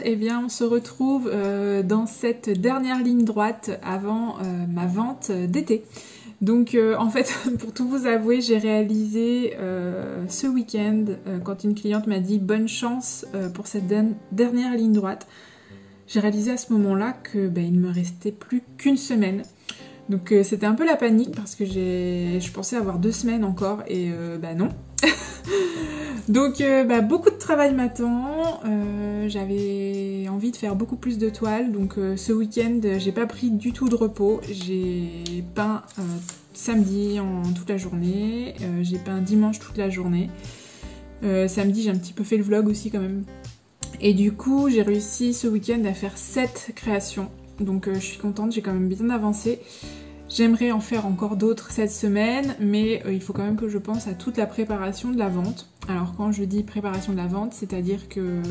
eh bien on se retrouve dans cette dernière ligne droite avant ma vente d'été. Donc en fait, pour tout vous avouer, j'ai réalisé ce week-end, quand une cliente m'a dit bonne chance pour cette dernière ligne droite, j'ai réalisé à ce moment-là que il ne me restait plus qu'une semaine. Donc c'était un peu la panique parce que je pensais avoir 2 semaines encore et non. Donc beaucoup de travail m'attend, j'avais envie de faire beaucoup plus de toiles, donc ce week-end j'ai pas pris du tout de repos, j'ai peint samedi toute la journée, j'ai peint dimanche toute la journée, samedi j'ai un petit peu fait le vlog aussi quand même, et du coup j'ai réussi ce week-end à faire 7 créations, donc je suis contente, j'ai quand même bien avancé. J'aimerais en faire encore d'autres cette semaine, mais il faut quand même que je pense à toute la préparation de la vente. Alors quand je dis préparation de la vente, c'est-à-dire que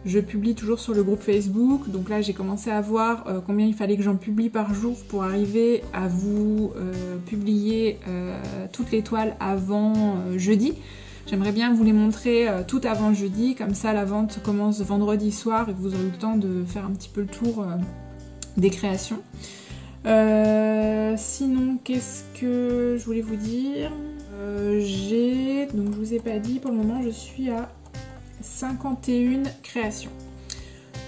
je publie toujours sur le groupe Facebook, donc là j'ai commencé à voir combien il fallait que j'en publie par jour pour arriver à vous publier toutes les toiles avant jeudi. J'aimerais bien vous les montrer tout avant jeudi, comme ça la vente commence vendredi soir et vous aurez eu le temps de faire un petit peu le tour des créations. Sinon, qu'est-ce que je voulais vous dire, donc je vous ai pas dit, pour le moment je suis à 51 créations.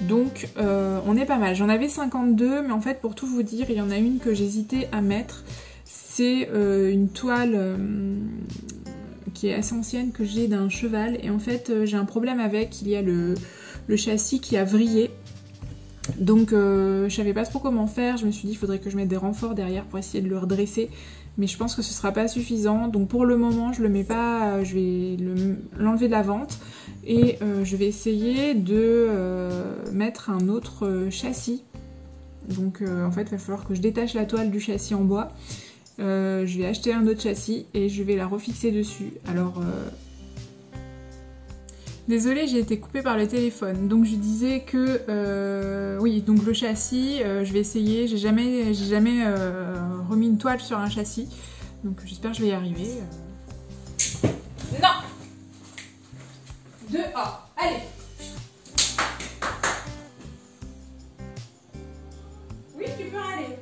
Donc on est pas mal. J'en avais 52, mais en fait pour tout vous dire, il y en a une que j'hésitais à mettre. C'est une toile qui est assez ancienne que j'ai d'un cheval. Et en fait j'ai un problème avec, il y a le châssis qui a vrillé. Donc je savais pas trop comment faire, je me suis dit il faudrait que je mette des renforts derrière pour essayer de le redresser, mais je pense que ce sera pas suffisant, donc pour le moment je le mets pas, je vais l'enlever de la vente et je vais essayer de mettre un autre châssis. Donc en fait il va falloir que je détache la toile du châssis en bois, je vais acheter un autre châssis et je vais la refixer dessus. Alors désolée, j'ai été coupée par le téléphone. Donc je disais que oui, donc le châssis, je vais essayer. J'ai jamais remis une toile sur un châssis, donc j'espère que je vais y arriver. Non. Dehors, allez. Oui, tu peux aller.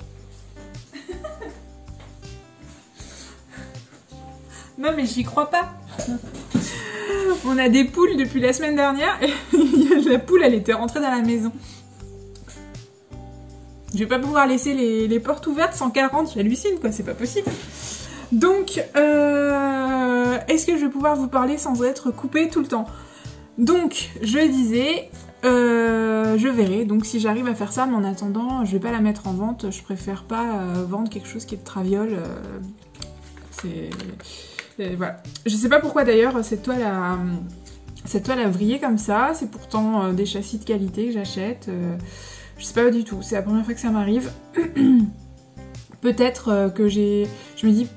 Non mais j'y crois pas. On a des poules depuis la semaine dernière et la poule elle était rentrée dans la maison. Je vais pas pouvoir laisser les portes ouvertes sans qu'elle rentre, j'hallucine quoi, c'est pas possible. Donc est-ce que je vais pouvoir vous parler sans être coupée tout le temps? Donc je disais, je verrai, donc si j'arrive à faire ça, mais en attendant je vais pas la mettre en vente, je préfère pas vendre quelque chose qui est de traviole, voilà. Je sais pas pourquoi d'ailleurs cette toile a vrillé comme ça, c'est pourtant des châssis de qualité que j'achète, je sais pas du tout, c'est la première fois que ça m'arrive. Peut-être que je me dis,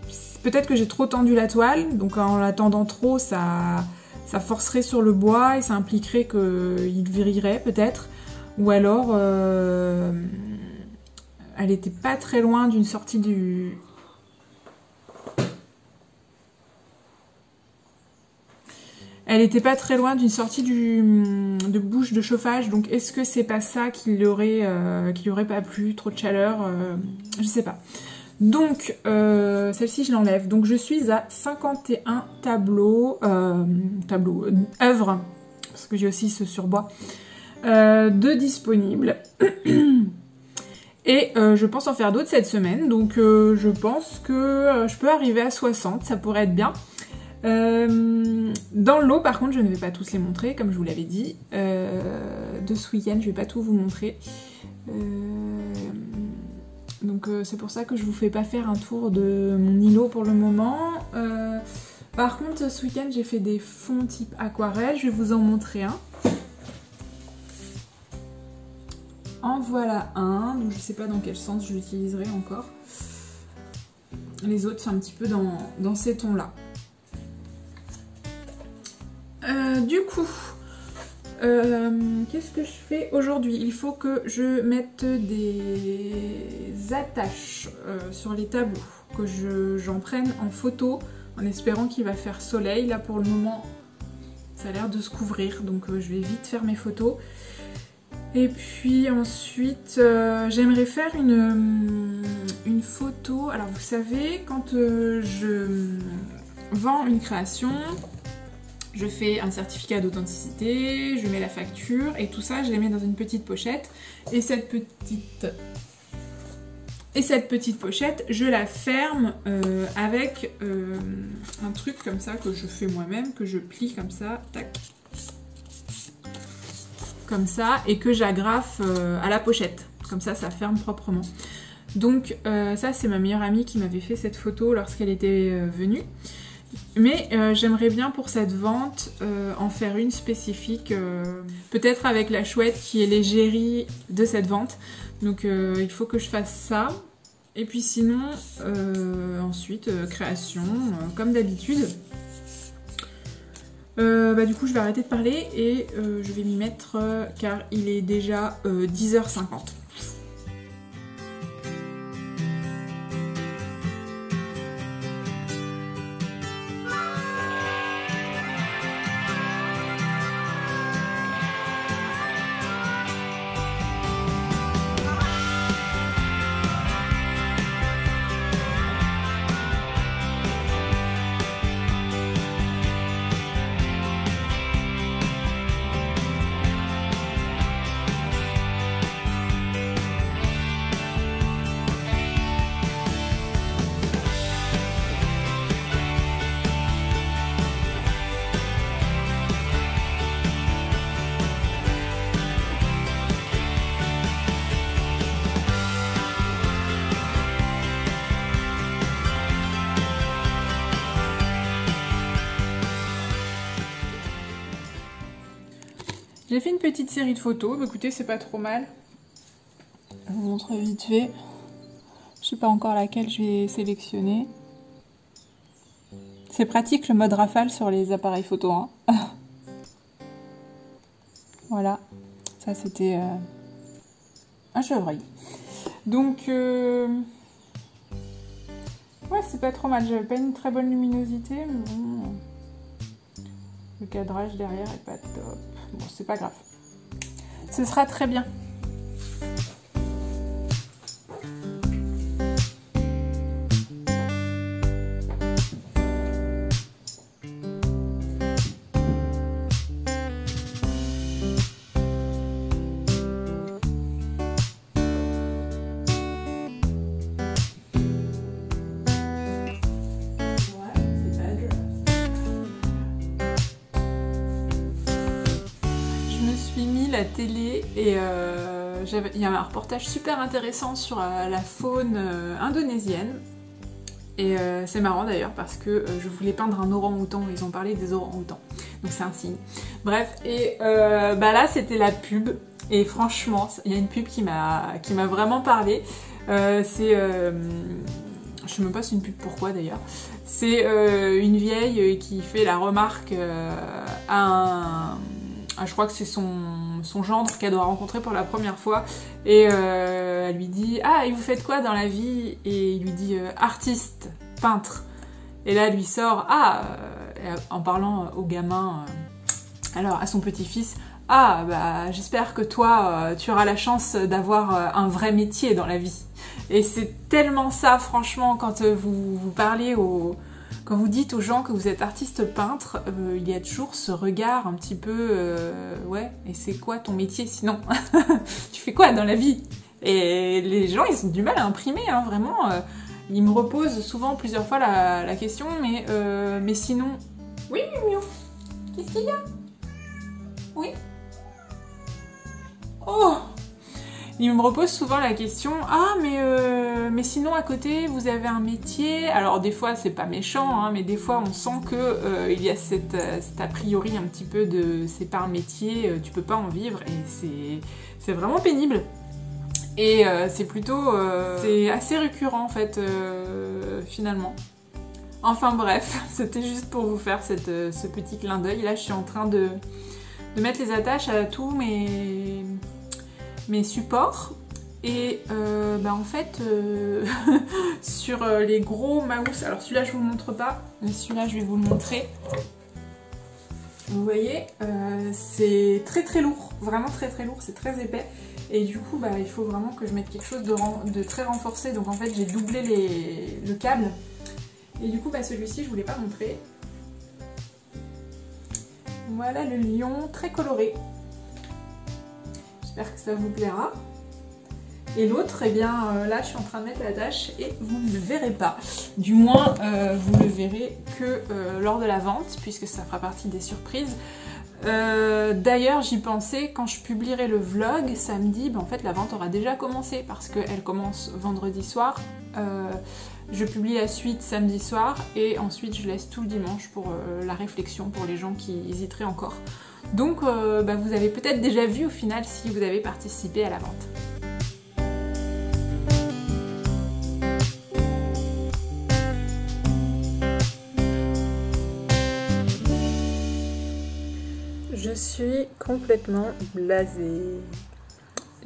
peut-être que j'ai trop tendu la toile, donc en la tendant trop, ça forcerait sur le bois et ça impliquerait qu'il vrillerait peut-être, ou alors elle était pas très loin d'une sortie du... Elle était pas très loin d'une sortie de bouche de chauffage, donc est-ce que c'est pas ça qui lui aurait pas plu, trop de chaleur, je sais pas. Donc celle-ci je l'enlève, donc je suis à 51 œuvres, parce que j'ai aussi ce surbois, de disponibles. Et je pense en faire d'autres cette semaine, donc je pense que je peux arriver à 60, ça pourrait être bien. Dans le lot par contre je ne vais pas tous les montrer comme je vous l'avais dit, de ce week-end je vais pas tout vous montrer, donc c'est pour ça que je vous fais pas faire un tour de mon îlot pour le moment. Par contre ce week-end j'ai fait des fonds type aquarelle, je vais vous en montrer un. En voilà un, donc je sais pas dans quel sens je l'utiliserai encore, les autres sont un petit peu dans ces tons là. Du coup, qu'est-ce que je fais aujourd'hui? Il faut que je mette des attaches sur les tableaux, que j'en prenne en photo en espérant qu'il va faire soleil. Là pour le moment ça a l'air de se couvrir, donc je vais vite faire mes photos. Et puis ensuite, j'aimerais faire une photo. Alors vous savez, quand je vends une création, je fais un certificat d'authenticité, je mets la facture et tout ça, je les mets dans une petite pochette. Et cette petite pochette, je la ferme avec un truc comme ça que je fais moi-même, que je plie comme ça, tac. Comme ça, et que j'agrafe à la pochette. Comme ça, ça ferme proprement. Donc ça, c'est ma meilleure amie qui m'avait fait cette photo lorsqu'elle était venue. Mais j'aimerais bien pour cette vente en faire une spécifique, peut-être avec la chouette qui est l'égérie de cette vente. Donc il faut que je fasse ça. Et puis sinon, ensuite, création, comme d'habitude. Du coup je vais arrêter de parler et je vais m'y mettre car il est déjà 10h50. J'ai fait une petite série de photos, bah, écoutez, c'est pas trop mal. Je vous montre vite fait. Je sais pas encore laquelle je vais sélectionner. C'est pratique le mode rafale sur les appareils photo. Hein. Voilà, ça c'était un chevreuil. Donc, ouais, c'est pas trop mal. J'avais pas une très bonne luminosité, mais bon. Le cadrage derrière est pas top. Bon, c'est pas grave. Ce sera très bien. La télé et il y a un reportage super intéressant sur la faune indonésienne et c'est marrant d'ailleurs parce que je voulais peindre un orang-outan, ils ont parlé des orang-outans, donc c'est un signe. Bref, et là c'était la pub et franchement il y a une pub qui m'a vraiment parlé. Je sais même pas si c'est une pub pourquoi d'ailleurs. C'est une vieille qui fait la remarque à je crois que c'est son gendre qu'elle doit rencontrer pour la première fois. Et elle lui dit « Ah, et vous faites quoi dans la vie ?» Et il lui dit « Artiste, peintre. » Et là, elle lui sort « Ah !» en parlant au gamin, alors à son petit-fils « Ah, bah j'espère que toi, tu auras la chance d'avoir un vrai métier dans la vie. » Et c'est tellement ça, franchement, quand vous parlez Quand vous dites aux gens que vous êtes artiste peintre, il y a toujours ce regard un petit peu ouais, et c'est quoi ton métier sinon? Tu fais quoi dans la vie? Et les gens, ils ont du mal à imprimer, hein, vraiment. Ils me reposent souvent plusieurs fois la question, mais sinon... Oui, Miu, qu'est-ce qu'il y a? Oui? Oh! Il me repose souvent la question « Ah, mais sinon à côté, vous avez un métier ?» Alors des fois, c'est pas méchant, hein, mais des fois, on sent que il y a cet a priori un petit peu de « c'est pas un métier, tu peux pas en vivre » et c'est vraiment pénible. Et c'est plutôt... c'est assez récurrent, en fait, finalement. Enfin bref, c'était juste pour vous faire ce petit clin d'œil. Là, je suis en train de mettre les attaches à tous mes supports et en fait sur les gros mouse, alors celui-là je vous le montre pas mais celui-là je vais vous le montrer, Vous voyez, c'est très lourd, vraiment très lourd, c'est très épais. Et du coup, bah, il faut vraiment que je mette quelque chose de très renforcé. Donc en fait, j'ai doublé le câble. Et du coup, bah, celui-ci, je voulais pas montrer. Voilà le lion, très coloré. J'espère que ça vous plaira. Et l'autre, eh bien là, je suis en train de mettre l'attache et vous ne le verrez pas. Du moins, vous le verrez que lors de la vente, puisque ça fera partie des surprises. D'ailleurs, j'y pensais, quand je publierai le vlog samedi, ben, en fait la vente aura déjà commencé parce qu'elle commence vendredi soir. Je publie la suite samedi soir et ensuite je laisse tout le dimanche pour la réflexion pour les gens qui hésiteraient encore. Donc ben, vous avez peut-être déjà vu au final si vous avez participé à la vente. Je suis complètement blasée.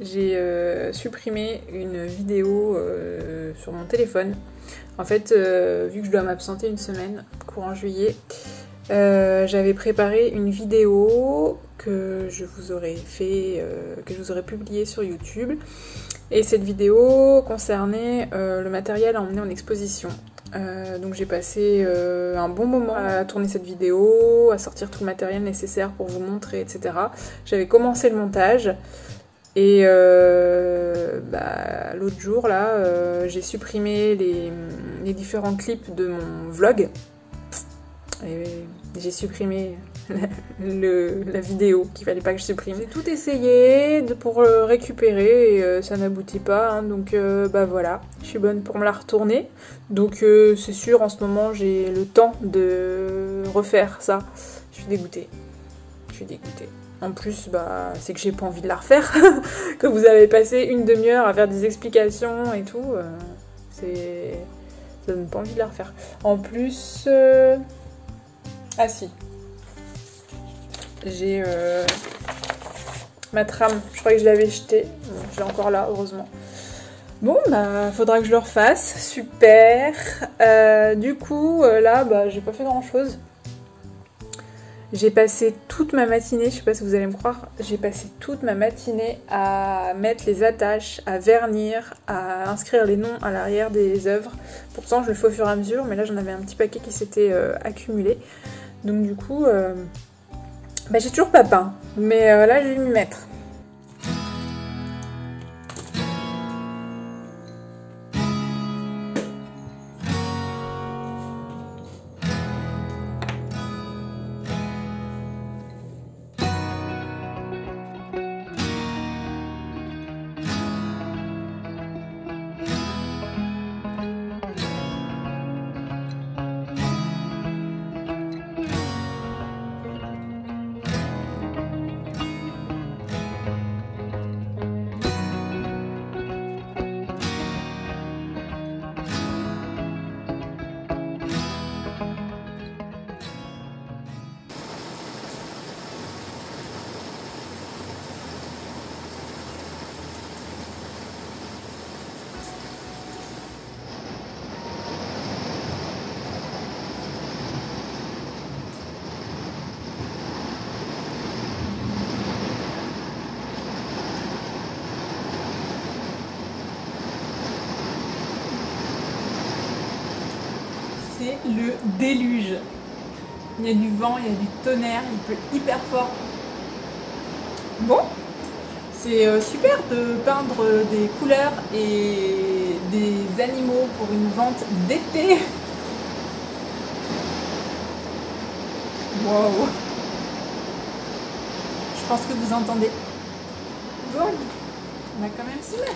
J'ai supprimé une vidéo sur mon téléphone. En fait, vu que je dois m'absenter une semaine, courant juillet, j'avais préparé une vidéo que je vous aurais publiée sur YouTube. Et cette vidéo concernait le matériel à emmener en exposition. Donc j'ai passé un bon moment à tourner cette vidéo, à sortir tout le matériel nécessaire pour vous montrer, etc. J'avais commencé le montage et bah, l'autre jour là, j'ai supprimé les différents clips de mon vlog et j'ai supprimé la vidéo qu'il fallait pas que je supprime. J'ai tout essayé pour le récupérer et ça n'aboutit pas, hein, donc bah voilà, je suis bonne pour me la retourner. Donc c'est sûr, en ce moment j'ai le temps de refaire ça. Je suis dégoûtée. Je suis dégoûtée. En plus, bah, c'est que j'ai pas envie de la refaire. Que vous avez passé une demi-heure à faire des explications et tout, ça donne pas envie de la refaire. En plus, ah si. J'ai ma trame, je crois que je l'avais jetée, bon, je l'ai encore là, heureusement. Bon, bah, faudra que je le refasse, super. Du coup, là, bah, j'ai pas fait grand chose. J'ai passé toute ma matinée, je sais pas si vous allez me croire, j'ai passé toute ma matinée à mettre les attaches, à vernir, à inscrire les noms à l'arrière des œuvres. Pourtant, je le fais au fur et à mesure, mais là, j'en avais un petit paquet qui s'était accumulé. Donc du coup, bah, j'ai toujours pas peint, mais là je vais m'y mettre. C'est le déluge. Il y a du vent, il y a du tonnerre, il pleut hyper fort. Bon, c'est super de peindre des couleurs et des animaux pour une vente d'été. Wow. Je pense que vous entendez. Bon, on va quand même s'y mettre.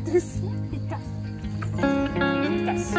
doucement, il casse. Il casse.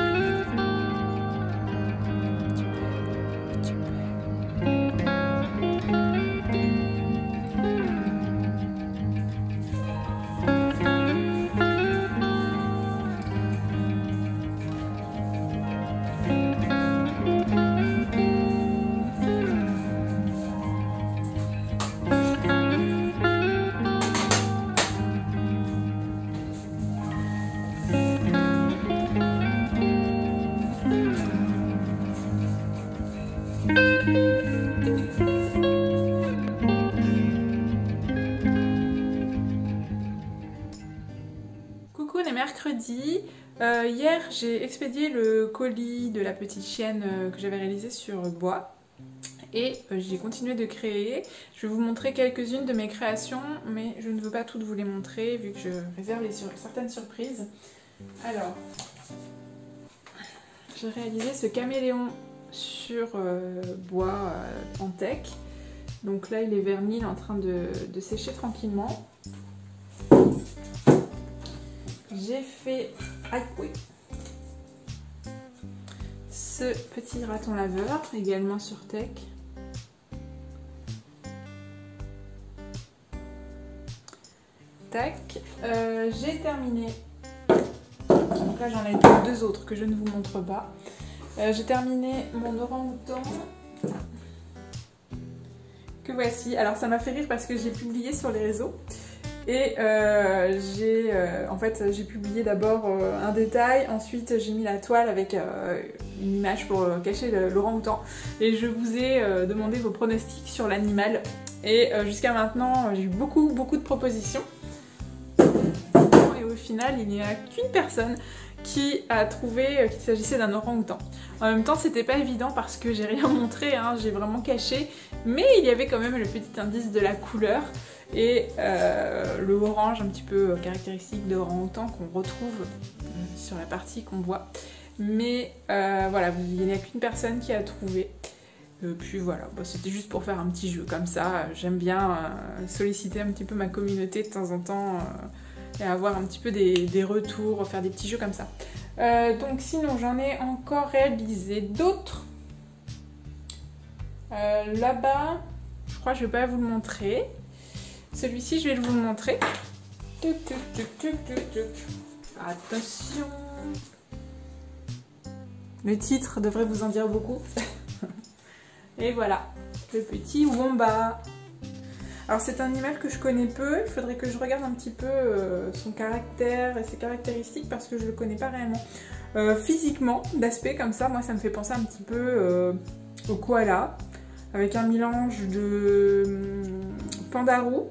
Coucou, on est mercredi. Hier, j'ai expédié le colis de la petite chienne que j'avais réalisé sur bois. Et j'ai continué de créer. Je vais vous montrer quelques-unes de mes créations, mais je ne veux pas toutes vous les montrer vu que je réserve certaines surprises. Alors, j'ai réalisé ce caméléon sur bois en teck. Donc là, il est verni, il est en train de sécher tranquillement. J'ai fait ce petit raton laveur, également sur teck. Tac, j'ai terminé. Donc là j'en ai deux autres que je ne vous montre pas. J'ai terminé mon orang-outan que voici. Alors ça m'a fait rire parce que j'ai publié sur les réseaux. Et en fait j'ai publié d'abord un détail, ensuite j'ai mis la toile avec une image pour cacher l'orang-outan. Et je vous ai demandé vos pronostics sur l'animal. Et jusqu'à maintenant j'ai eu beaucoup de propositions. Et au final il n'y a qu'une personne qui a trouvé qu'il s'agissait d'un orang-outan. En même temps c'était pas évident parce que j'ai rien montré, hein, j'ai vraiment caché. Mais il y avait quand même le petit indice de la couleur. Et le orange un petit peu caractéristique de orang-outan qu'on retrouve sur la partie qu'on voit. Mais voilà, il n'y a qu'une personne qui a trouvé. Puis voilà, bah, c'était juste pour faire un petit jeu comme ça. J'aime bien solliciter un petit peu ma communauté de temps en temps et avoir un petit peu des retours, faire des petits jeux comme ça. Donc sinon j'en ai encore réalisé d'autres. Là-bas, je crois que je ne vais pas vous le montrer. Celui-ci, je vais vous le montrer. Attention. Le titre devrait vous en dire beaucoup. Et voilà, le petit wombat. Alors c'est un animal que je connais peu. Il faudrait que je regarde un petit peu son caractère et ses caractéristiques parce que je le connais pas réellement. Physiquement, d'aspect comme ça, moi ça me fait penser un petit peu au koala. Avec un mélange de pandarou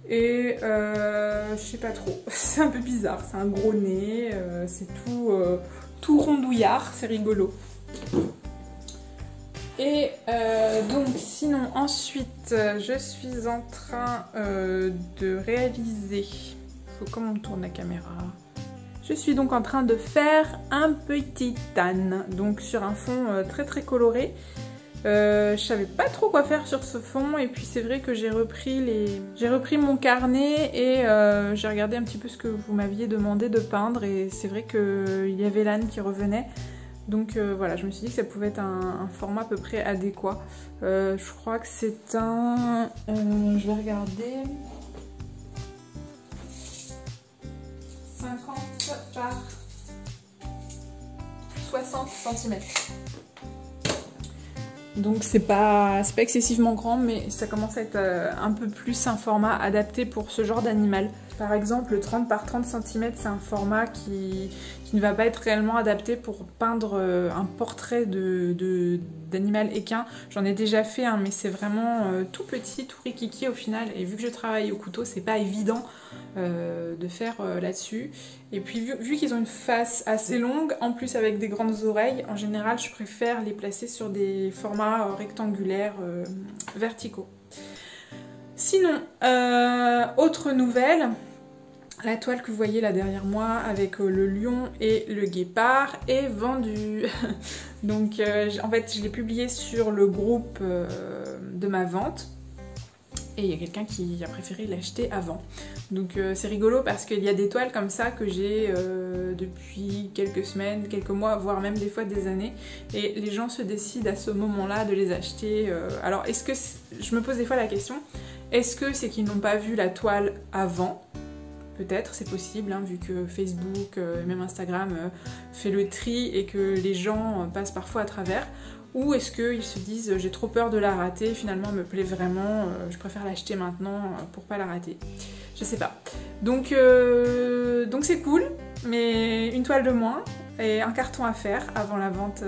et je sais pas trop, c'est un peu bizarre, c'est un gros nez, c'est tout rondouillard, c'est rigolo. Et donc sinon ensuite je suis en train de réaliser, comment on tourne la caméra? Je suis donc en train de faire un petit âne, donc sur un fond très coloré. Je savais pas trop quoi faire sur ce fond et puis c'est vrai que j'ai repris mon carnet et j'ai regardé un petit peu ce que vous m'aviez demandé de peindre et c'est vrai qu'il y avait l'âne qui revenait. Donc voilà, je me suis dit que ça pouvait être un format à peu près adéquat. Je crois que c'est un... je vais regarder... 50 par 60 cm. Donc c'est pas excessivement grand, mais ça commence à être un peu plus un format adapté pour ce genre d'animal. Par exemple, le 30 par 30 cm, c'est un format qui ne va pas être réellement adapté pour peindre un portrait d'animal équin. J'en ai déjà fait un, mais c'est vraiment tout petit, tout rikiki au final. Et vu que je travaille au couteau, c'est pas évident de faire là-dessus. Et puis vu qu'ils ont une face assez longue, en plus avec des grandes oreilles, en général je préfère les placer sur des formats rectangulaires verticaux. Sinon, autre nouvelle, la toile que vous voyez là derrière moi avec le lion et le guépard est vendue. Donc en fait je l'ai publiée sur le groupe de ma vente. Et il y a quelqu'un qui a préféré l'acheter avant. Donc c'est rigolo parce qu'il y a des toiles comme ça que j'ai depuis quelques semaines, quelques mois, voire même des fois des années. Et les gens se décident à ce moment-là de les acheter. Alors est-ce que... Je me pose des fois la question, est-ce que c'est qu'ils n'ont pas vu la toile avant ? Peut-être, c'est possible, hein, vu que Facebook, même Instagram fait le tri et que les gens passent parfois à travers. Ou est-ce qu'ils se disent j'ai trop peur de la rater, finalement elle me plaît vraiment, je préfère l'acheter maintenant pour pas la rater. Je sais pas. Donc c'est cool, mais une toile de moins et un carton à faire avant la vente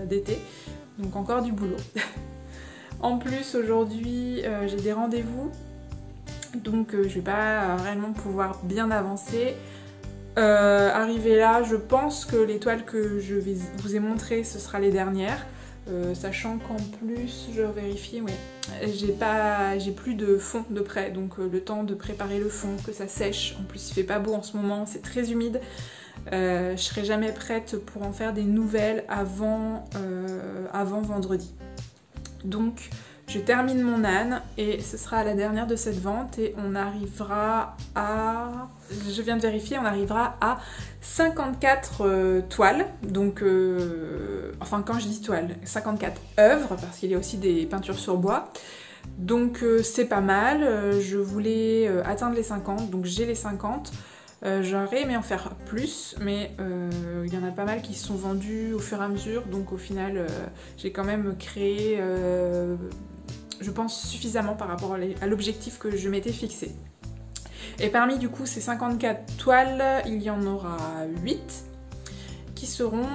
d'été. Donc encore du boulot. En plus aujourd'hui j'ai des rendez-vous, donc je vais pas réellement pouvoir bien avancer. Arrivé là, je pense que les toiles que je vous ai montrées, ce sera les dernières. Sachant qu'en plus, je vérifie, oui, j'ai plus de fond de prêt, donc le temps de préparer le fond, que ça sèche. En plus, il fait pas beau en ce moment, c'est très humide. Je serai jamais prête pour en faire des nouvelles avant vendredi. Donc, je termine mon âne et ce sera la dernière de cette vente et on arrivera à... Je viens de vérifier, on arrivera à 54 toiles. Donc, enfin quand je dis toiles, 54 œuvres parce qu'il y a aussi des peintures sur bois. Donc c'est pas mal, je voulais atteindre les 50, donc j'ai les 50. J'aurais aimé en faire plus, mais il y en a pas mal qui sont vendus au fur et à mesure, donc au final j'ai quand même créé, je pense, suffisamment par rapport à l'objectif que je m'étais fixé. Et parmi du coup ces 54 toiles, il y en aura 8 qui seront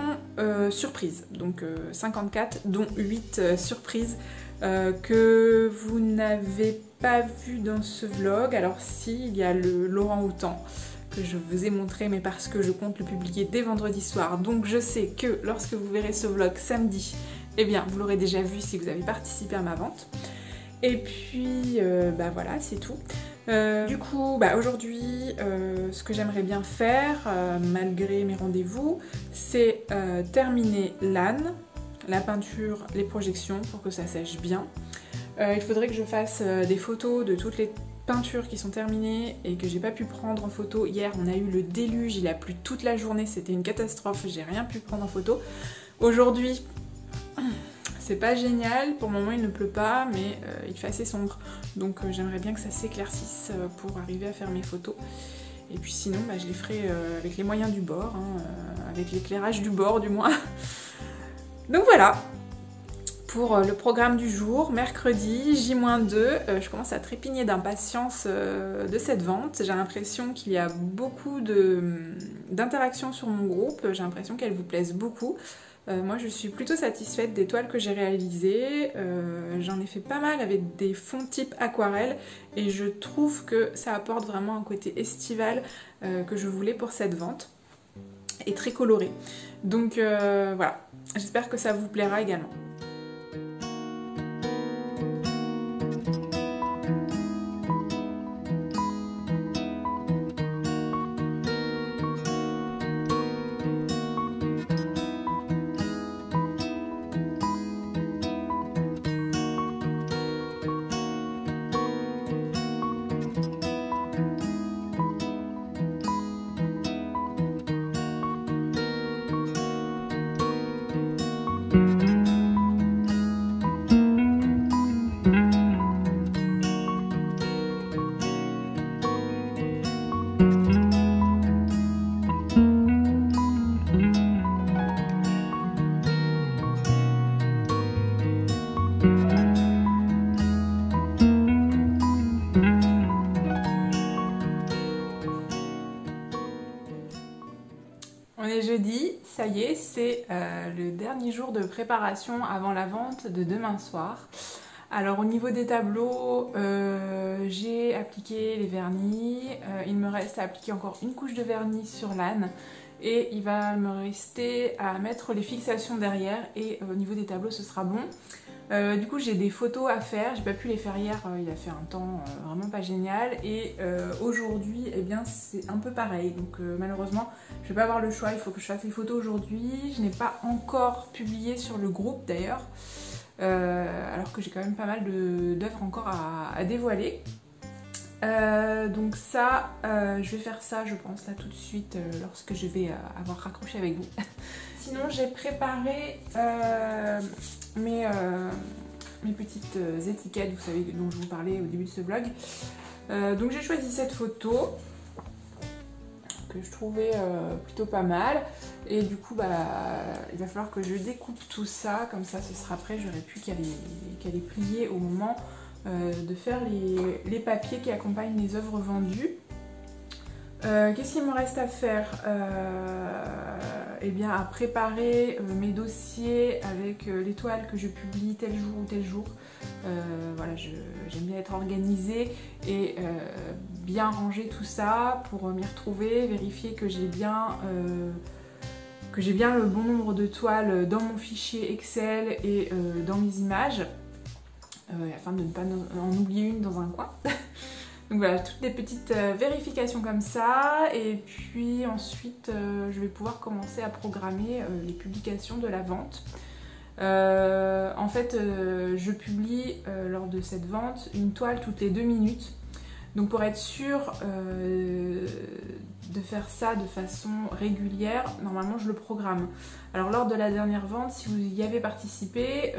surprises, donc 54 dont 8 surprises que vous n'avez pas vu dans ce vlog. Alors si, il y a le Laurent-Houtan que je vous ai montré, mais parce que je compte le publier dès vendredi soir, donc je sais que lorsque vous verrez ce vlog samedi, eh bien vous l'aurez déjà vu si vous avez participé à ma vente. Et puis bah voilà, c'est tout. Du coup, bah aujourd'hui, ce que j'aimerais bien faire, malgré mes rendez-vous, c'est terminer l'âne, la peinture, les projections pour que ça sèche bien. Il faudrait que je fasse des photos de toutes les peintures qui sont terminées et que j'ai pas pu prendre en photo. Hier, on a eu le déluge, il a plu toute la journée, c'était une catastrophe, j'ai rien pu prendre en photo. Aujourd'hui, c'est pas génial, pour le moment il ne pleut pas, mais il fait assez sombre. Donc j'aimerais bien que ça s'éclaircisse pour arriver à faire mes photos. Et puis sinon, bah, je les ferai avec les moyens du bord, hein, avec l'éclairage du bord du moins. Donc voilà, pour le programme du jour, mercredi, J-2, je commence à trépigner d'impatience de cette vente. J'ai l'impression qu'il y a beaucoup d'interactions sur mon groupe, j'ai l'impression qu'elles vous plaisent beaucoup. Moi je suis plutôt satisfaite des toiles que j'ai réalisées, j'en ai fait pas mal avec des fonds type aquarelle et je trouve que ça apporte vraiment un côté estival que je voulais pour cette vente et très coloré. Donc voilà, j'espère que ça vous plaira également. Jeudi, ça y est, c'est le dernier jour de préparation avant la vente de demain soir. Alors au niveau des tableaux, j'ai appliqué les vernis, il me reste à appliquer encore une couche de vernis sur l'âne et il va me rester à mettre les fixations derrière et au niveau des tableaux ce sera bon. Du coup j'ai des photos à faire, j'ai pas pu les faire hier, il a fait un temps vraiment pas génial et aujourd'hui eh bien c'est un peu pareil, donc malheureusement je vais pas avoir le choix, il faut que je fasse les photos aujourd'hui. Je n'ai pas encore publié sur le groupe d'ailleurs, alors que j'ai quand même pas mal d'œuvres encore à dévoiler. Donc ça, je vais faire ça je pense là tout de suite lorsque je vais avoir raccroché avec vous. Sinon j'ai préparé mes petites étiquettes, vous savez, dont je vous parlais au début de ce vlog. Donc j'ai choisi cette photo que je trouvais plutôt pas mal, et du coup il va falloir que je découpe tout ça, comme ça ce sera prêt, j'aurai plus qu'à les plier au moment de faire les papiers qui accompagnent les œuvres vendues. Qu'est-ce qu'il me reste à faire? Eh bien à préparer mes dossiers avec les toiles que je publie tel jour ou tel jour. Voilà, j'aime bien être organisée et bien ranger tout ça pour m'y retrouver, vérifier que j'ai bien le bon nombre de toiles dans mon fichier Excel et dans mes images, afin de ne pas en oublier une dans un coin. Donc voilà, toutes des petites vérifications comme ça, et puis ensuite je vais pouvoir commencer à programmer les publications de la vente. En fait, je publie lors de cette vente une toile toutes les 2 minutes. Donc pour être sûr de faire ça de façon régulière, normalement je le programme. Alors lors de la dernière vente, si vous y avez participé,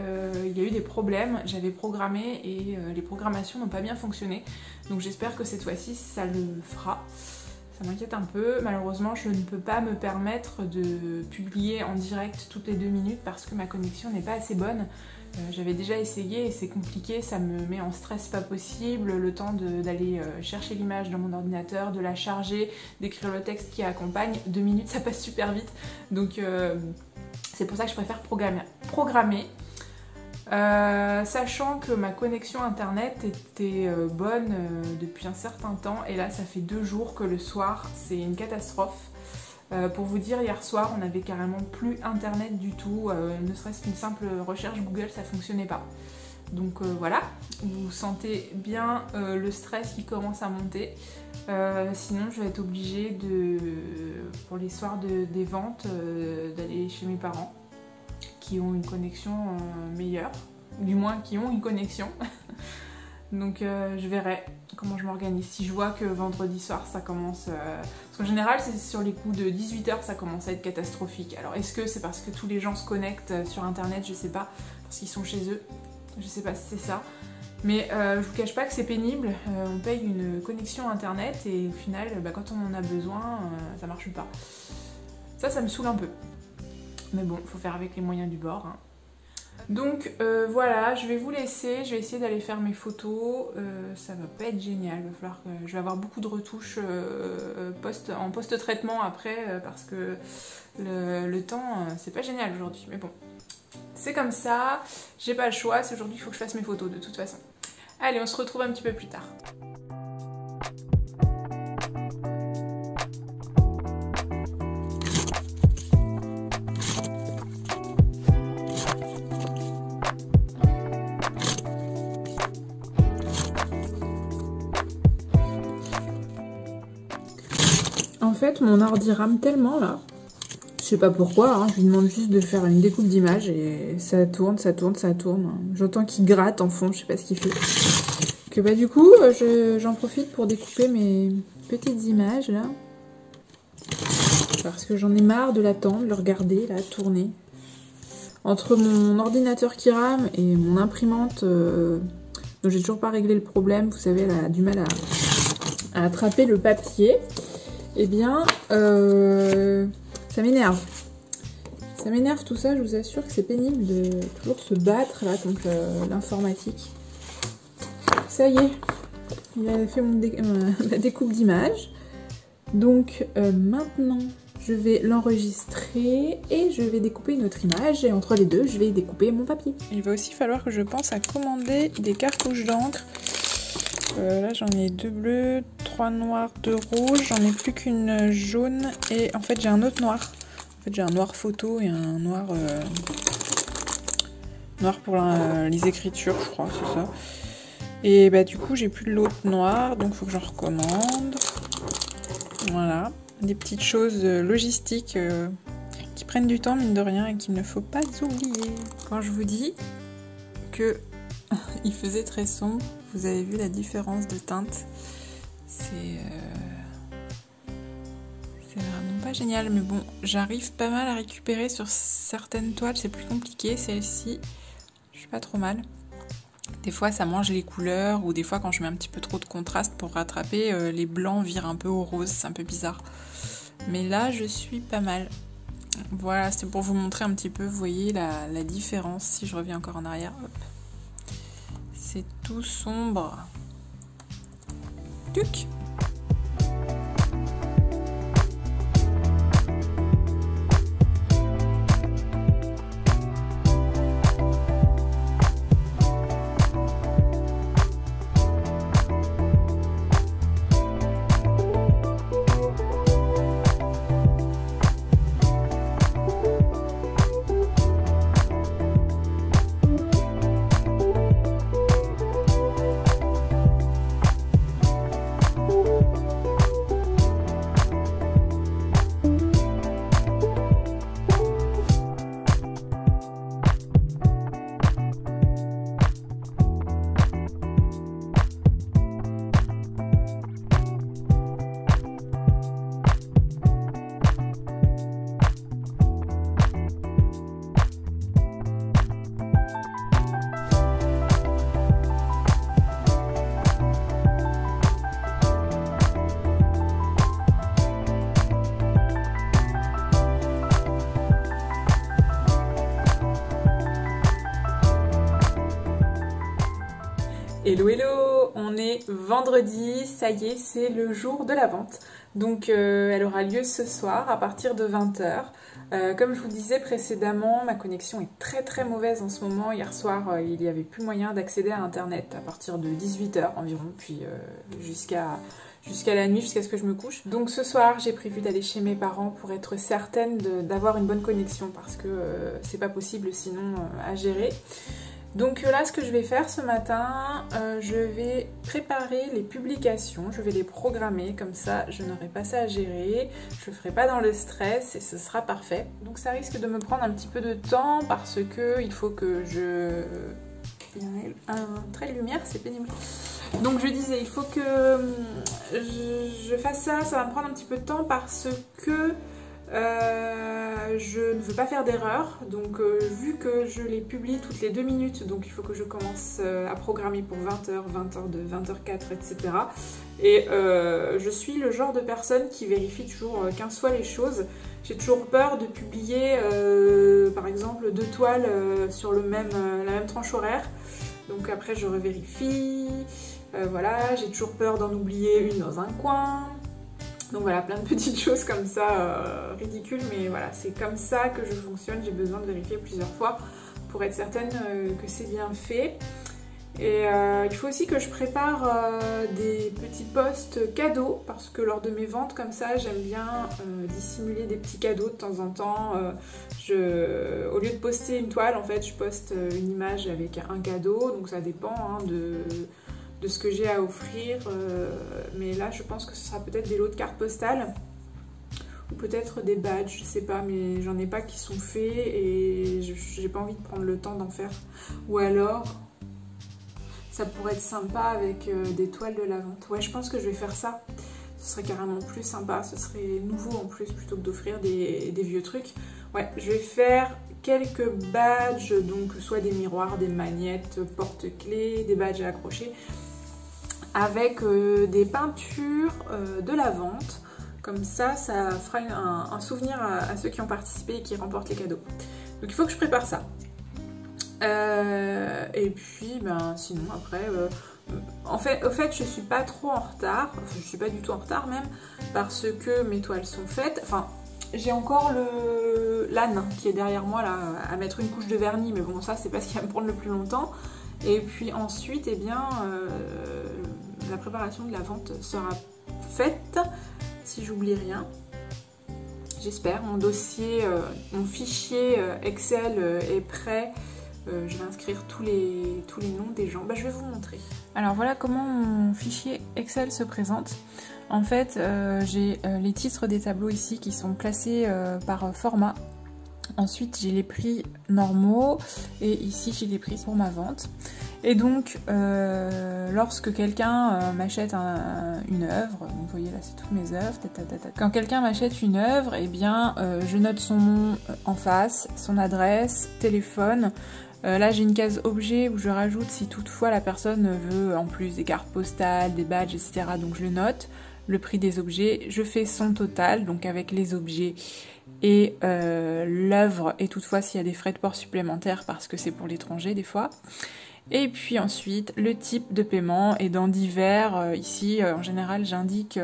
il y a eu des problèmes, j'avais programmé et les programmations n'ont pas bien fonctionné. Donc j'espère que cette fois-ci ça le fera. Ça m'inquiète un peu, malheureusement je ne peux pas me permettre de publier en direct toutes les 2 minutes parce que ma connexion n'est pas assez bonne. J'avais déjà essayé et c'est compliqué, ça me met en stress pas possible, le temps d'aller chercher l'image dans mon ordinateur, de la charger, d'écrire le texte qui accompagne. 2 minutes ça passe super vite, donc c'est pour ça que je préfère programmer. Sachant que ma connexion internet était bonne depuis un certain temps, et là ça fait 2 jours que le soir c'est une catastrophe. Pour vous dire, hier soir on avait carrément plus internet du tout, ne serait-ce qu'une simple recherche Google ça fonctionnait pas. Donc voilà, vous sentez bien le stress qui commence à monter. Sinon je vais être obligée pour les soirs des ventes d'aller chez mes parents qui ont une connexion meilleure, du moins qui ont une connexion. Donc je verrai comment je m'organise. Si je vois que vendredi soir ça commence... Parce qu'en général c'est sur les coups de 18h ça commence à être catastrophique. Alors est-ce que c'est parce que tous les gens se connectent sur internet? Je sais pas, parce qu'ils sont chez eux. Je sais pas si c'est ça. Mais je vous cache pas que c'est pénible. On paye une connexion internet et au final quand on en a besoin ça marche pas. Ça me saoule un peu. Mais bon, faut faire avec les moyens du bord, hein. Donc voilà, je vais vous laisser, je vais essayer d'aller faire mes photos, ça va pas être génial, il va falloir que je vais avoir beaucoup de retouches en post-traitement après, parce que le temps c'est pas génial aujourd'hui, mais bon, c'est comme ça, j'ai pas le choix, c'est aujourd'hui qu'il faut que je fasse mes photos de toute façon. Allez, on se retrouve un petit peu plus tard. En fait, mon ordi rame tellement là, je sais pas pourquoi, hein, je lui demande juste de faire une découpe d'image et ça tourne, ça tourne, ça tourne. J'entends qu'il gratte en fond, je sais pas ce qu'il fait. Que du coup, j'en profite pour découper mes petites images là. Parce que j'en ai marre de l'attendre, de le regarder là, tourner. Entre mon ordinateur qui rame et mon imprimante, dont j'ai toujours pas réglé le problème, vous savez, elle a du mal à attraper le papier. Eh bien, ça m'énerve. Ça m'énerve tout ça, je vous assure que c'est pénible de toujours se battre là contre l'informatique. Ça y est, il a fait ma découpe d'image. Donc maintenant, je vais l'enregistrer et je vais découper une autre image. Et entre les deux, je vais découper mon papier. Il va aussi falloir que je pense à commander des cartouches d'encre. Là j'en ai 2 bleus, 3 noirs, 2 rouges, j'en ai plus qu'une jaune et en fait j'ai un autre noir. En fait j'ai un noir photo et un noir pour les écritures, je crois, c'est ça. Et du coup j'ai plus l'autre noir, donc il faut que j'en recommande. Voilà, des petites choses logistiques qui prennent du temps mine de rien et qu'il ne faut pas oublier. Quand je vous dis que il faisait très sombre. Vous avez vu la différence de teinte. C'est vraiment pas génial, mais bon, j'arrive pas mal à récupérer sur certaines toiles, c'est plus compliqué. Celle-ci, je suis pas trop mal. Des fois ça mange les couleurs, ou des fois quand je mets un petit peu trop de contraste pour rattraper, les blancs virent un peu au rose, c'est un peu bizarre. Mais là je suis pas mal. Voilà, c'est pour vous montrer un petit peu, vous voyez la différence. Si je reviens encore en arrière, hop. C'est tout sombre. Tuc. Hello hello, on est vendredi, ça y est, c'est le jour de la vente. Donc elle aura lieu ce soir à partir de 20 h. Comme je vous disais précédemment, ma connexion est très mauvaise en ce moment. Hier soir, il n'y avait plus moyen d'accéder à internet à partir de 18 h environ, puis jusqu'à la nuit, jusqu'à ce que je me couche. Donc ce soir, j'ai prévu d'aller chez mes parents pour être certaine d'avoir une bonne connexion, parce que c'est pas possible sinon à gérer. Donc là, ce que je vais faire ce matin, je vais préparer les publications, je vais les programmer, comme ça je n'aurai pas ça à gérer, je ne ferai pas dans le stress et ce sera parfait. Donc ça risque de me prendre un petit peu de temps parce que il faut que je... Il y a un trait de lumière, c'est pénible. Donc je disais, il faut que je fasse ça, ça va me prendre un petit peu de temps parce que je ne veux pas faire d'erreur, donc vu que je les publie toutes les 2 minutes, donc il faut que je commence à programmer pour 20 h, 20h2, 20h4, etc. Et je suis le genre de personne qui vérifie toujours 15 fois les choses. J'ai toujours peur de publier par exemple 2 toiles sur la même tranche horaire, donc après je revérifie, voilà, j'ai toujours peur d'en oublier une dans un coin. Donc voilà, plein de petites choses comme ça, ridicules, mais voilà, c'est comme ça que je fonctionne. J'ai besoin de vérifier plusieurs fois pour être certaine que c'est bien fait. Et il faut aussi que je prépare des petits posts cadeaux, parce que lors de mes ventes comme ça, j'aime bien dissimuler des petits cadeaux de temps en temps. Au lieu de poster une toile, en fait, je poste une image avec un cadeau, donc ça dépend hein, de ce que j'ai à offrir, mais là je pense que ce sera peut-être des lots de cartes postales ou peut-être des badges, je sais pas, mais j'en ai pas qui sont faits et j'ai pas envie de prendre le temps d'en faire. Ou alors ça pourrait être sympa avec des toiles de la vente. Ouais, je pense que je vais faire ça, ce serait carrément plus sympa, ce serait nouveau en plus plutôt que d'offrir des vieux trucs. Ouais, je vais faire quelques badges, donc soit des miroirs, des magnettes, porte-clés, des badges à accrocher, avec des peintures de la vente. Comme ça, ça fera un souvenir à ceux qui ont participé et qui remportent les cadeaux. Donc il faut que je prépare ça. Et puis, ben, sinon après, au fait, je suis pas trop en retard. Enfin, je suis pas du tout en retard même, parce que mes toiles sont faites. Enfin, j'ai encore l'âne qui est derrière moi là, à mettre une couche de vernis, mais bon, ça c'est pas ce qui va me prendre le plus longtemps. Et puis ensuite, eh bien, la préparation de la vente sera faite, si j'oublie rien. J'espère. Mon dossier, mon fichier Excel est prêt. Je vais inscrire tous les noms des gens. Bah, je vais vous montrer. Alors voilà comment mon fichier Excel se présente. En fait, j'ai les titres des tableaux ici qui sont classés par format. Ensuite j'ai les prix normaux et ici j'ai les prix pour ma vente. Et donc lorsque quelqu'un m'achète une œuvre, donc vous voyez là c'est toutes mes œuvres, quand quelqu'un m'achète une œuvre, eh bien je note son nom en face, son adresse, téléphone. Là j'ai une case objet où je rajoute si toutefois la personne veut en plus des cartes postales, des badges, etc. Donc je le note, le prix des objets, je fais son total, donc avec les objets et l'œuvre, et toutefois s'il y a des frais de port supplémentaires parce que c'est pour l'étranger des fois. Et puis ensuite le type de paiement, et dans divers, ici en général j'indique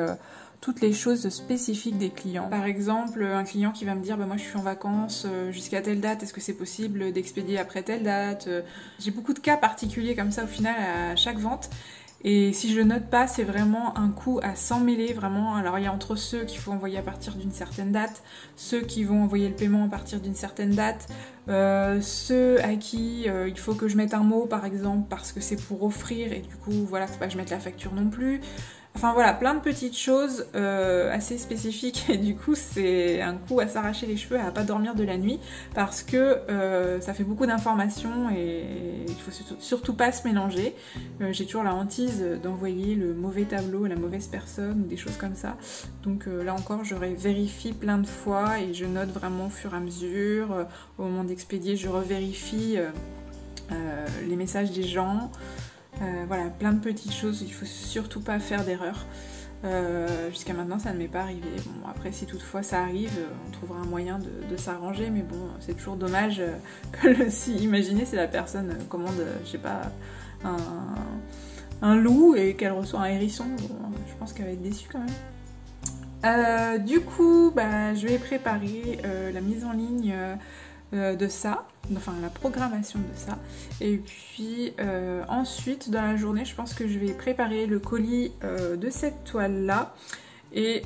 toutes les choses spécifiques des clients. Par exemple, un client qui va me dire bah, moi je suis en vacances jusqu'à telle date, est-ce que c'est possible d'expédier après telle date? J'ai beaucoup de cas particuliers comme ça au final à chaque vente. Et si je le note pas, c'est vraiment un coup à s'en mêler, vraiment. Alors il y a entre ceux qu'il faut envoyer à partir d'une certaine date, ceux qui vont envoyer le paiement à partir d'une certaine date, ceux à qui il faut que je mette un mot par exemple parce que c'est pour offrir et du coup voilà, faut pas que je mette la facture non plus. Enfin voilà, plein de petites choses assez spécifiques et du coup c'est un coup à s'arracher les cheveux, à pas dormir de la nuit parce que ça fait beaucoup d'informations et il faut surtout pas se mélanger. J'ai toujours la hantise d'envoyer le mauvais tableau à la mauvaise personne ou des choses comme ça. Donc là encore je vérifie plein de fois et je note vraiment au fur et à mesure. Au moment d'expédier je revérifie les messages des gens. Voilà, plein de petites choses, il faut surtout pas faire d'erreur. Jusqu'à maintenant ça ne m'est pas arrivé. Bon, après si toutefois ça arrive, on trouvera un moyen de s'arranger, mais bon, c'est toujours dommage que si imaginez c'est la personne commande, je sais pas, un loup et qu'elle reçoit un hérisson, bon, je pense qu'elle va être déçue quand même. Du coup, bah, je vais préparer la mise en ligne de ça, enfin la programmation de ça, et puis ensuite dans la journée je pense que je vais préparer le colis de cette toile là, et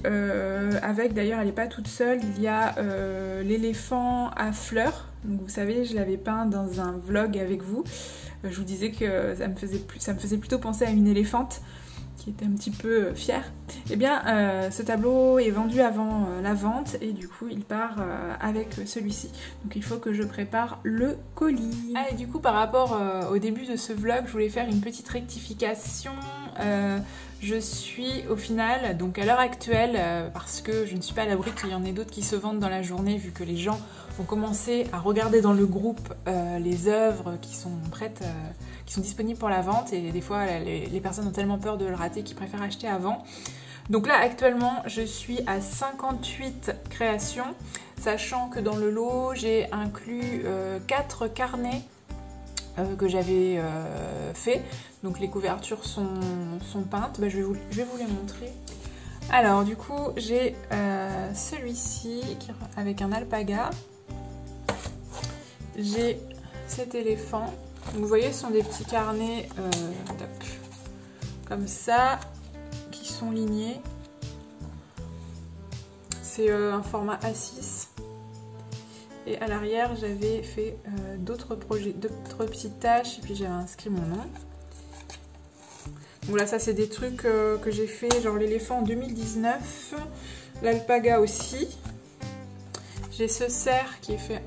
avec, d'ailleurs elle n'est pas toute seule, il y a l'éléphant à fleurs, donc vous savez je l'avais peint dans un vlog avec vous, je vous disais que ça me faisait plutôt penser à une éléphante qui était un petit peu fière. Et bien ce tableau est vendu avant la vente et du coup il part avec celui-ci. Donc il faut que je prépare le colis. Ah, et du coup par rapport au début de ce vlog, je voulais faire une petite rectification. Je suis au final, donc à l'heure actuelle, parce que je ne suis pas à l'abri qu'il y en ait d'autres qui se vendent dans la journée, vu que les gens ont commencé à regarder dans le groupe les œuvres qui sont prêtes, qui sont disponibles pour la vente, et des fois les personnes ont tellement peur de le rater qu'ils préfèrent acheter avant. Donc là actuellement je suis à 58 créations, sachant que dans le lot j'ai inclus 4 carnets que j'avais fait. Donc les couvertures sont peintes, bah, je vais vous les montrer. Alors du coup j'ai celui-ci avec un alpaga, j'ai cet éléphant, donc, vous voyez ce sont des petits carnets comme ça qui sont lignés, c'est un format A6. Et à l'arrière j'avais fait d'autres petites tâches et puis j'avais inscrit mon nom. Donc là ça c'est des trucs que j'ai fait, genre l'éléphant en 2019, l'alpaga aussi. J'ai ce cerf qui est fait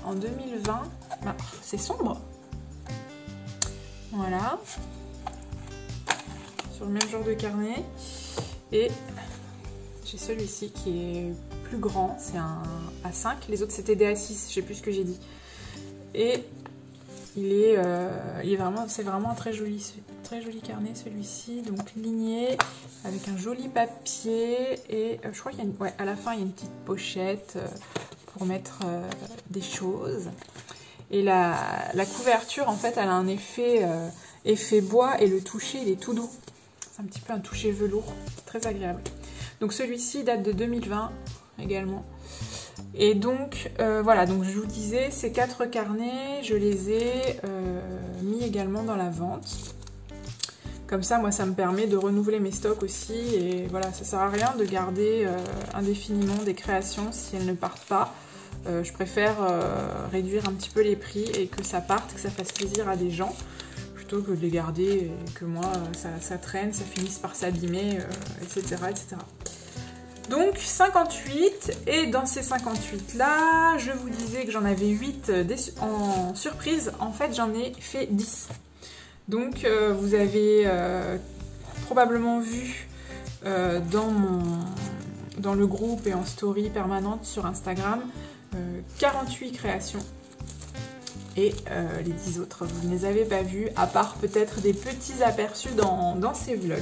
en 2020, ah, c'est sombre. Voilà, sur le même genre de carnet. Et j'ai celui-ci qui est plus grand, c'est un A5, les autres c'était des A6, je sais plus ce que j'ai dit. Et c'est vraiment un très joli carnet celui-ci, donc ligné avec un joli papier, et je crois qu'il y a à la fin il y a une petite pochette pour mettre des choses. Et la couverture en fait elle a un effet bois, et le toucher il est tout doux, c'est un petit peu un toucher velours, très agréable. Donc celui-ci date de 2020 également. Et donc voilà, donc je vous disais ces 4 carnets je les ai mis également dans la vente. Comme ça moi ça me permet de renouveler mes stocks aussi, et voilà, ça sert à rien de garder indéfiniment des créations si elles ne partent pas. Je préfère réduire un petit peu les prix et que ça parte, que ça fasse plaisir à des gens, plutôt que de les garder et que moi ça traîne, ça finisse par s'abîmer, etc., etc. Donc 58, et dans ces 58 là, je vous disais que j'en avais 8 en surprise, en fait j'en ai fait 10. Donc vous avez probablement vu dans le groupe et en story permanente sur Instagram 48 créations. Et les 10 autres, vous ne les avez pas vues, à part peut-être des petits aperçus dans ces vlogs.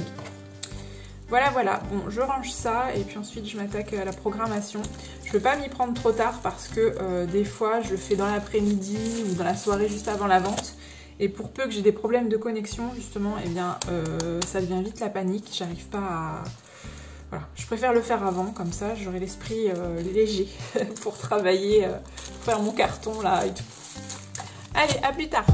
Voilà, voilà. Bon, je range ça et puis ensuite je m'attaque à la programmation. Je ne veux pas m'y prendre trop tard parce que des fois je le fais dans l'après-midi ou dans la soirée juste avant la vente. Et pour peu que j'ai des problèmes de connexion, justement, eh bien, ça devient vite la panique. J'arrive pas à... Voilà, je préfère le faire avant, comme ça j'aurai l'esprit léger pour travailler, pour faire mon carton là et tout. Allez, à plus tard!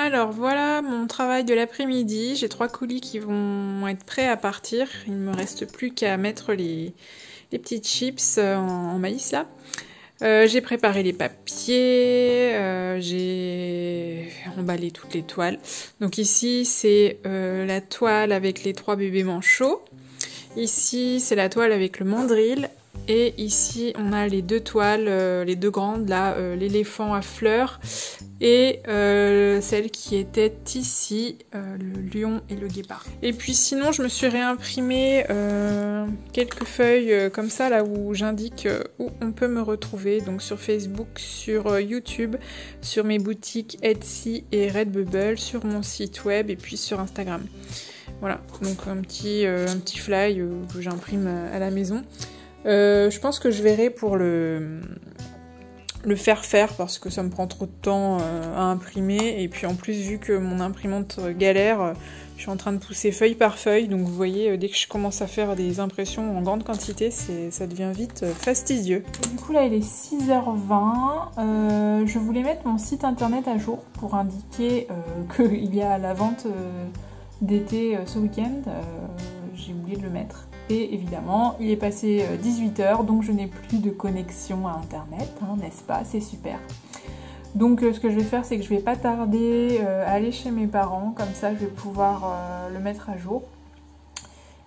Alors voilà mon travail de l'après-midi, j'ai 3 colis qui vont être prêts à partir, il ne me reste plus qu'à mettre les petites chips en maïs là. J'ai préparé les papiers, j'ai emballé toutes les toiles. Donc ici c'est la toile avec les 3 bébés manchots, ici c'est la toile avec le mandrill. Et ici, on a les 2 toiles, les 2 grandes, là, l'éléphant à fleurs et celle qui était ici, le lion et le guépard. Et puis sinon, je me suis réimprimé quelques feuilles comme ça, là où j'indique où on peut me retrouver. Donc sur Facebook, sur YouTube, sur mes boutiques Etsy et Redbubble, sur mon site web et puis sur Instagram. Voilà, donc un petit fly que j'imprime à la maison. Je pense que je verrai pour le faire parce que ça me prend trop de temps à imprimer et puis en plus vu que mon imprimante galère, je suis en train de pousser feuille par feuille, donc vous voyez dès que je commence à faire des impressions en grande quantité, ça devient vite fastidieux. Du coup là il est 6h20, je voulais mettre mon site internet à jour pour indiquer qu'il y a la vente d'été ce week-end, j'ai oublié de le mettre. Et évidemment, il est passé 18h, donc je n'ai plus de connexion à internet, hein, n'est-ce pas? C'est super. Donc ce que je vais faire, c'est que je vais pas tarder à aller chez mes parents, comme ça je vais pouvoir le mettre à jour.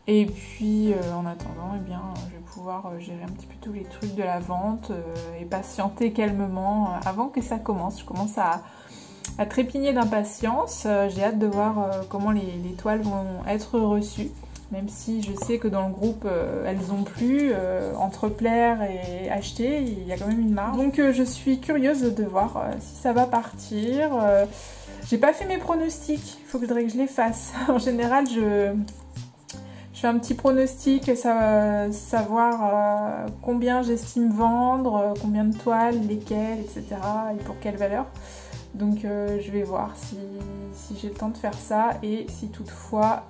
Et puis en attendant, eh bien, je vais pouvoir gérer un petit peu tous les trucs de la vente et patienter calmement avant que ça commence. Je commence à trépigner d'impatience, j'ai hâte de voir comment les toiles vont être reçues. Même si je sais que dans le groupe, elles ont plu, entre plaire et acheter, il y a quand même une marge. Donc je suis curieuse de voir si ça va partir. J'ai pas fait mes pronostics, il faudrait que je les fasse. En général, je fais un petit pronostic, savoir combien j'estime vendre, combien de toiles, lesquelles, etc. et pour quelle valeur. Donc je vais voir si j'ai le temps de faire ça et si toutefois,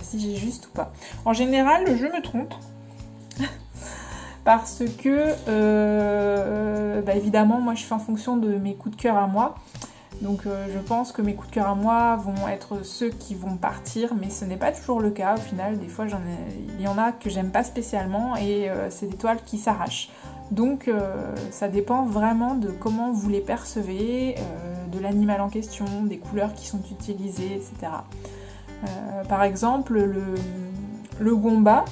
si j'ai juste ou pas. En général, je me trompe. Parce que, évidemment, moi je fais en fonction de mes coups de cœur à moi. Donc je pense que mes coups de cœur à moi vont être ceux qui vont partir, mais ce n'est pas toujours le cas au final. Des fois il y en a que j'aime pas spécialement et c'est des toiles qui s'arrachent. Donc ça dépend vraiment de comment vous les percevez, de l'animal en question, des couleurs qui sont utilisées, etc. Par exemple, le gomba,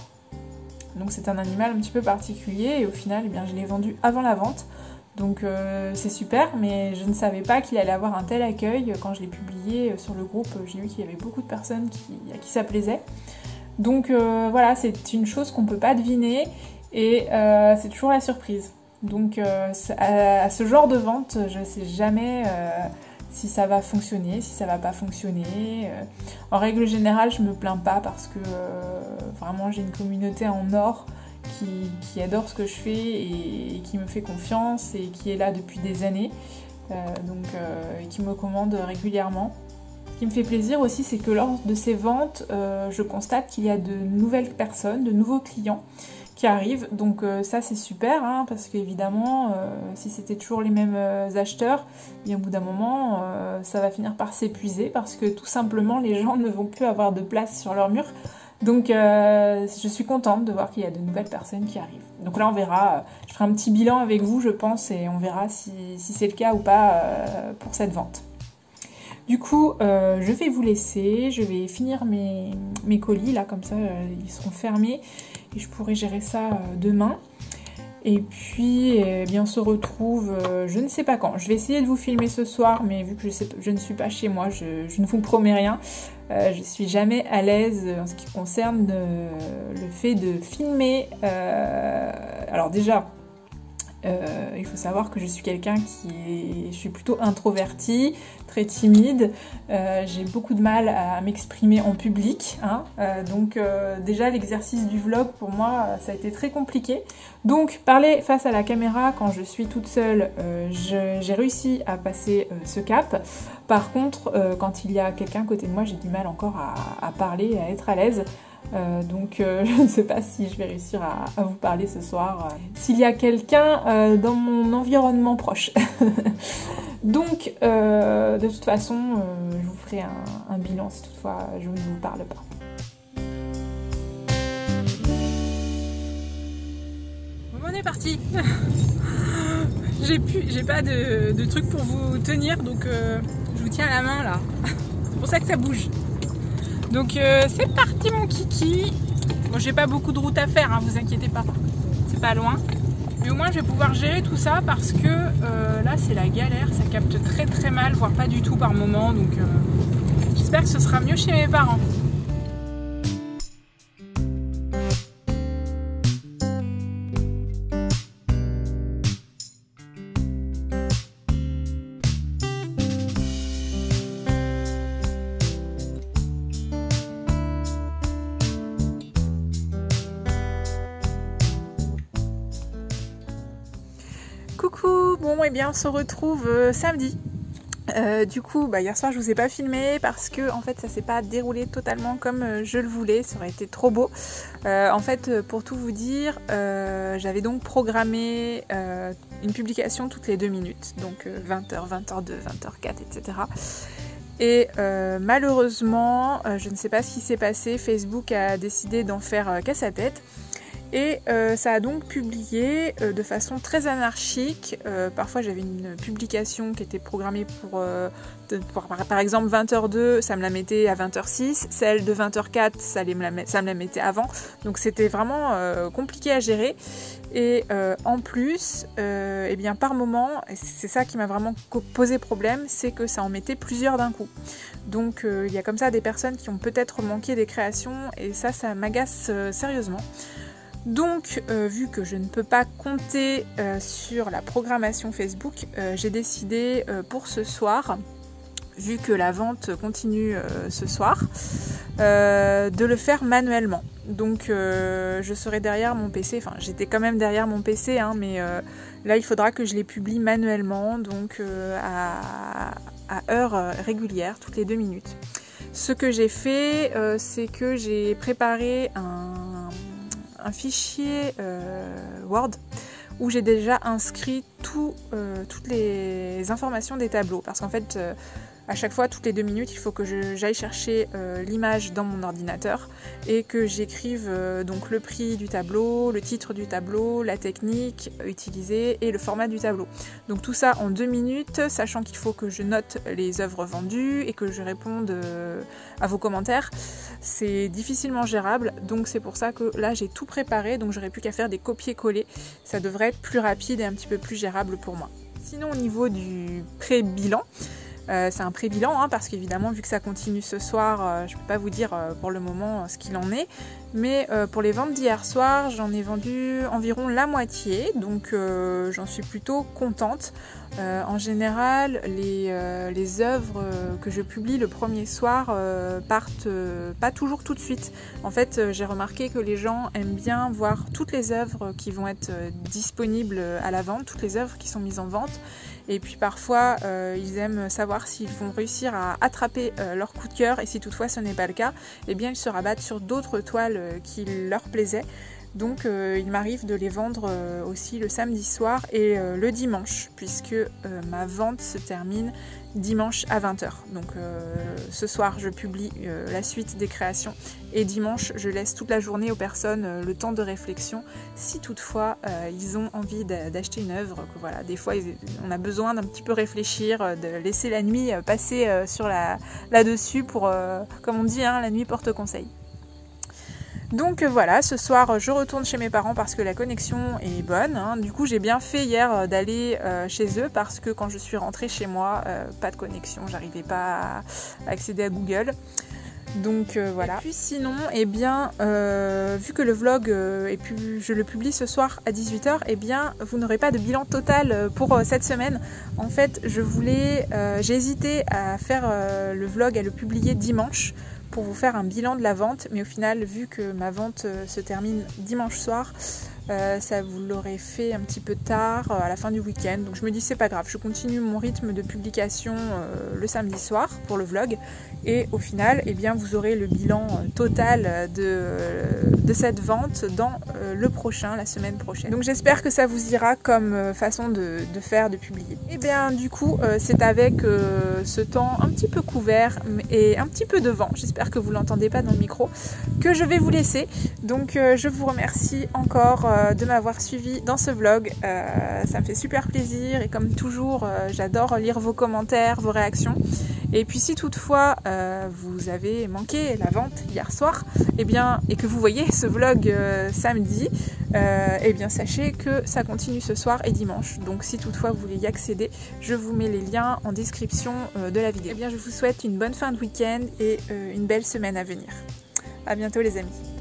donc c'est un animal un petit peu particulier et au final, je l'ai vendu avant la vente. Donc c'est super, mais je ne savais pas qu'il allait avoir un tel accueil. Quand je l'ai publié sur le groupe, j'ai vu qu'il y avait beaucoup de personnes à qui ça plaisait. Donc voilà, c'est une chose qu'on ne peut pas deviner et c'est toujours la surprise. Donc à ce genre de vente, je ne sais jamais si ça va fonctionner, si ça va pas fonctionner. En règle générale, je me plains pas parce que vraiment j'ai une communauté en or qui adore ce que je fais et qui me fait confiance et qui est là depuis des années, et qui me commande régulièrement. Ce qui me fait plaisir aussi, c'est que lors de ces ventes, je constate qu'il y a de nouvelles personnes, de nouveaux clients qui arrivent, donc ça c'est super, hein, parce qu'évidemment, si c'était toujours les mêmes acheteurs, bien au bout d'un moment, ça va finir par s'épuiser, parce que tout simplement les gens ne vont plus avoir de place sur leur mur. Donc je suis contente de voir qu'il y a de nouvelles personnes qui arrivent. Donc là on verra, je ferai un petit bilan avec vous je pense et on verra si c'est le cas ou pas pour cette vente. Du coup je vais vous laisser, je vais finir mes colis là, comme ça ils seront fermés et je pourrai gérer ça demain. Et puis on se retrouve je ne sais pas quand. Je vais essayer de vous filmer ce soir, mais vu que je ne suis pas chez moi, je ne vous promets rien. Je suis jamais à l'aise en ce qui concerne le fait de filmer. Alors déjà, il faut savoir que je suis quelqu'un je suis plutôt introvertie, très timide. J'ai beaucoup de mal à m'exprimer en public, hein. Donc déjà l'exercice du vlog pour moi ça a été très compliqué. Donc parler face à la caméra quand je suis toute seule, j'ai réussi à passer ce cap. Par contre quand il y a quelqu'un à côté de moi, j'ai du mal encore à parler et à être à l'aise. Donc je ne sais pas si je vais réussir à vous parler ce soir, s'il y a quelqu'un dans mon environnement proche. Donc de toute façon je vous ferai un bilan si toutefois je ne vous parle pas. Bon, on est parti. J'ai pas de truc pour vous tenir, donc je vous tiens à la main là. C'est pour ça que ça bouge. Donc c'est parti mon kiki. Bon, j'ai pas beaucoup de route à faire, hein, vous inquiétez pas. C'est pas loin. Mais au moins je vais pouvoir gérer tout ça parce que là c'est la galère, ça capte très très mal, voire pas du tout par moment. Donc j'espère que ce sera mieux chez mes parents. Coucou, bon et bien on se retrouve samedi. Du coup hier soir je vous ai pas filmé parce que en fait ça s'est pas déroulé totalement comme je le voulais, ça aurait été trop beau. En fait pour tout vous dire, j'avais donc programmé une publication toutes les 2 minutes, donc 20h, 20h2, 20h4, etc. Et malheureusement, je ne sais pas ce qui s'est passé, Facebook a décidé d'en faire qu'à sa tête. Et ça a donc publié de façon très anarchique. Parfois j'avais une publication qui était programmée pour par exemple 20h02, ça me la mettait à 20h06. Celle de 20h04, ça me la mettait avant. Donc c'était vraiment compliqué à gérer. Et en plus, par moment, et c'est ça qui m'a vraiment posé problème, c'est que ça en mettait plusieurs d'un coup. Donc il y a comme ça des personnes qui ont peut-être manqué des créations et ça m'agace sérieusement. Donc, vu que je ne peux pas compter sur la programmation Facebook, j'ai décidé pour ce soir vu que la vente continue ce soir, de le faire manuellement. Donc je serai derrière mon PC, enfin j'étais quand même derrière mon PC, hein, mais là il faudra que je les publie manuellement, donc à heure régulière, toutes les 2 minutes. Ce que j'ai fait, c'est que j'ai préparé un fichier Word où j'ai déjà inscrit toutes les informations des tableaux, parce qu'en fait à chaque fois, toutes les 2 minutes, il faut que j'aille chercher l'image dans mon ordinateur et que j'écrive donc le prix du tableau, le titre du tableau, la technique utilisée et le format du tableau. Donc tout ça en 2 minutes, sachant qu'il faut que je note les œuvres vendues et que je réponde à vos commentaires. C'est difficilement gérable, donc c'est pour ça que là j'ai tout préparé, donc j'aurais plus qu'à faire des copier-coller. Ça devrait être plus rapide et un petit peu plus gérable pour moi. Sinon au niveau du pré-bilan, c'est un pré-bilan, hein, parce qu'évidemment vu que ça continue ce soir, je ne peux pas vous dire pour le moment ce qu'il en est, mais pour les ventes d'hier soir, j'en ai vendu environ la moitié, donc j'en suis plutôt contente. En général, les œuvres que je publie le premier soir partent pas toujours tout de suite. En fait, j'ai remarqué que les gens aiment bien voir toutes les œuvres qui vont être disponibles à la vente, toutes les œuvres qui sont mises en vente. Et puis parfois, ils aiment savoir s'ils vont réussir à attraper leur coup de cœur, et si toutefois ce n'est pas le cas, eh bien ils se rabattent sur d'autres toiles qui leur plaisaient. Donc il m'arrive de les vendre aussi le samedi soir et le dimanche, puisque ma vente se termine dimanche à 20h. Donc ce soir je publie la suite des créations et dimanche je laisse toute la journée aux personnes le temps de réflexion si toutefois ils ont envie d'acheter une œuvre. Que, voilà, des fois on a besoin d'un petit peu réfléchir, de laisser la nuit passer là-dessus pour, comme on dit, hein, la nuit porte conseil. Donc voilà, ce soir je retourne chez mes parents parce que la connexion est bonne, hein. Du coup j'ai bien fait hier d'aller chez eux parce que quand je suis rentrée chez moi, pas de connexion, j'arrivais pas à accéder à Google. Donc voilà. Et puis sinon, eh bien, vu que le vlog je le publie ce soir à 18h, eh bien vous n'aurez pas de bilan total pour cette semaine. En fait, j'ai hésité à faire le vlog, à le publier dimanche, pour vous faire un bilan de la vente, mais au final, vu que ma vente se termine dimanche soir, ça vous l'aurait fait un petit peu tard, à la fin du week-end. Donc je me dis c'est pas grave, je continue mon rythme de publication le samedi soir pour le vlog, et au final, eh bien, vous aurez le bilan total de cette vente dans le prochain, la semaine prochaine. Donc j'espère que ça vous ira comme façon de publier. Et bien du coup, c'est avec ce temps un petit peu couvert et un petit peu de vent, j'espère que vous l'entendez pas dans le micro, que je vais vous laisser. Donc je vous remercie encore de m'avoir suivi dans ce vlog, ça me fait super plaisir, et comme toujours j'adore lire vos commentaires, vos réactions. Et puis si toutefois vous avez manqué la vente hier soir, et que vous voyez ce vlog samedi, et bien sachez que ça continue ce soir et dimanche. Donc si toutefois vous voulez y accéder, je vous mets les liens en description de la vidéo. Et bien je vous souhaite une bonne fin de week-end et une belle semaine à venir. À bientôt les amis.